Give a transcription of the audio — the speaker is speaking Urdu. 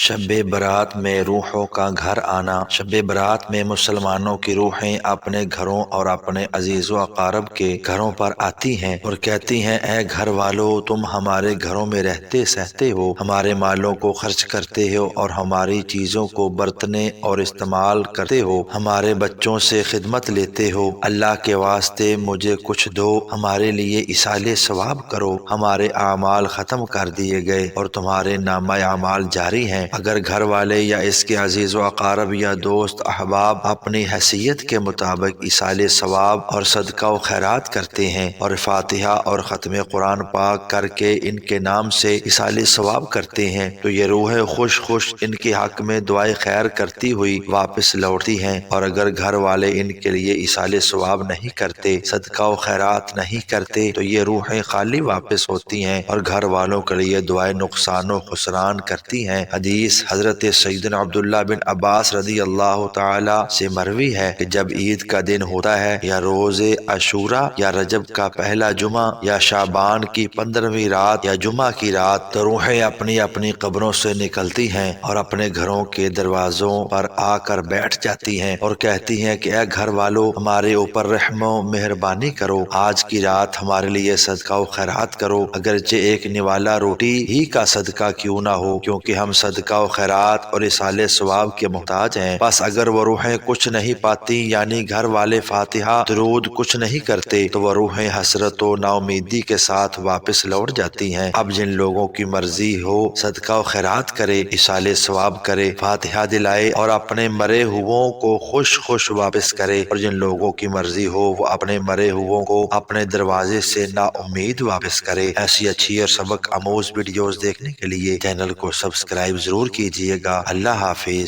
شب برات میں روحوں کا گھر آنا۔ شب برات میں مسلمانوں کی روحیں اپنے گھروں اور اپنے عزیز و اقارب کے گھروں پر آتی ہیں اور کہتی ہیں، اے گھر والو، تم ہمارے گھروں میں رہتے سہتے ہو، ہمارے مالوں کو خرچ کرتے ہو اور ہماری چیزوں کو برتنے اور استعمال کرتے ہو، ہمارے بچوں سے خدمت لیتے ہو، اللہ کے واسطے مجھے کچھ دو، ہمارے لیے ایصال ثواب کرو۔ ہمارے اعمال ختم کر دیے گئے اور تمہارے نامہ اعمال جاری ہیں۔ اگر گھر والے یا اس کے عزیز و اقارب یا دوست احباب اپنی حیثیت کے مطابق ایصال ثواب اور صدقہ و خیرات کرتے ہیں اور فاتحہ اور ختم قرآن پاک کر کے ان کے نام سے ایصال ثواب کرتے ہیں تو یہ روح خوش خوش ان کے حق میں دعائے خیر کرتی ہوئی واپس لوٹتی ہیں، اور اگر گھر والے ان کے لیے ایصال ثواب نہیں کرتے، صدقہ و خیرات نہیں کرتے تو یہ روحیں خالی واپس ہوتی ہیں اور گھر والوں کے لیے دعائے نقصان و خسران کرتی ہیں۔ حدیث حضرت سیدنا عبداللہ بن عباس رضی اللہ تعالی سے مروی ہے کہ جب عید کا دن ہوتا ہے یا روز عاشوراء یا رجب کا پہلا جمعہ یا شعبان کی 15ویں رات یا جمعہ کی رات تو روحیں اپنی اپنی قبروں سے نکلتی ہیں اور اپنے گھروں کے دروازوں پر آ کر بیٹھ جاتی ہیں اور کہتی ہیں کہ اے گھر والو، ہمارے اوپر رحم و مہربانی کرو، آج کی رات ہمارے لیے صدقہ و خیرات کرو، اگرچہ ایک نوالا روٹی ہی کا صدقہ کیوں نہ ہو، کیونکہ ہم صدقہ و خیرات اور ایصال ثواب کے محتاج ہیں۔ بس اگر وہ روحیں کچھ نہیں پاتی، یعنی گھر والے فاتحہ درود کچھ نہیں کرتے، تو وہ روحیں حسرت و ناامیدی کے ساتھ واپس لوٹ جاتی ہیں۔ اب جن لوگوں کی مرضی ہو صدقہ و خیرات کرے، ایصال ثواب کرے، فاتحہ دلائے اور اپنے مرے ہووں کو خوش خوش واپس کرے، اور جن لوگوں کی مرضی ہو وہ اپنے مرے ہووں کو اپنے دروازے سے نا امید واپس کرے۔ ایسی اچھی اور سبق آموز ویڈیوز دیکھنے کے لیے چینل کو سبسکرائب ضرور کیجیے گا۔ اللہ حافظ۔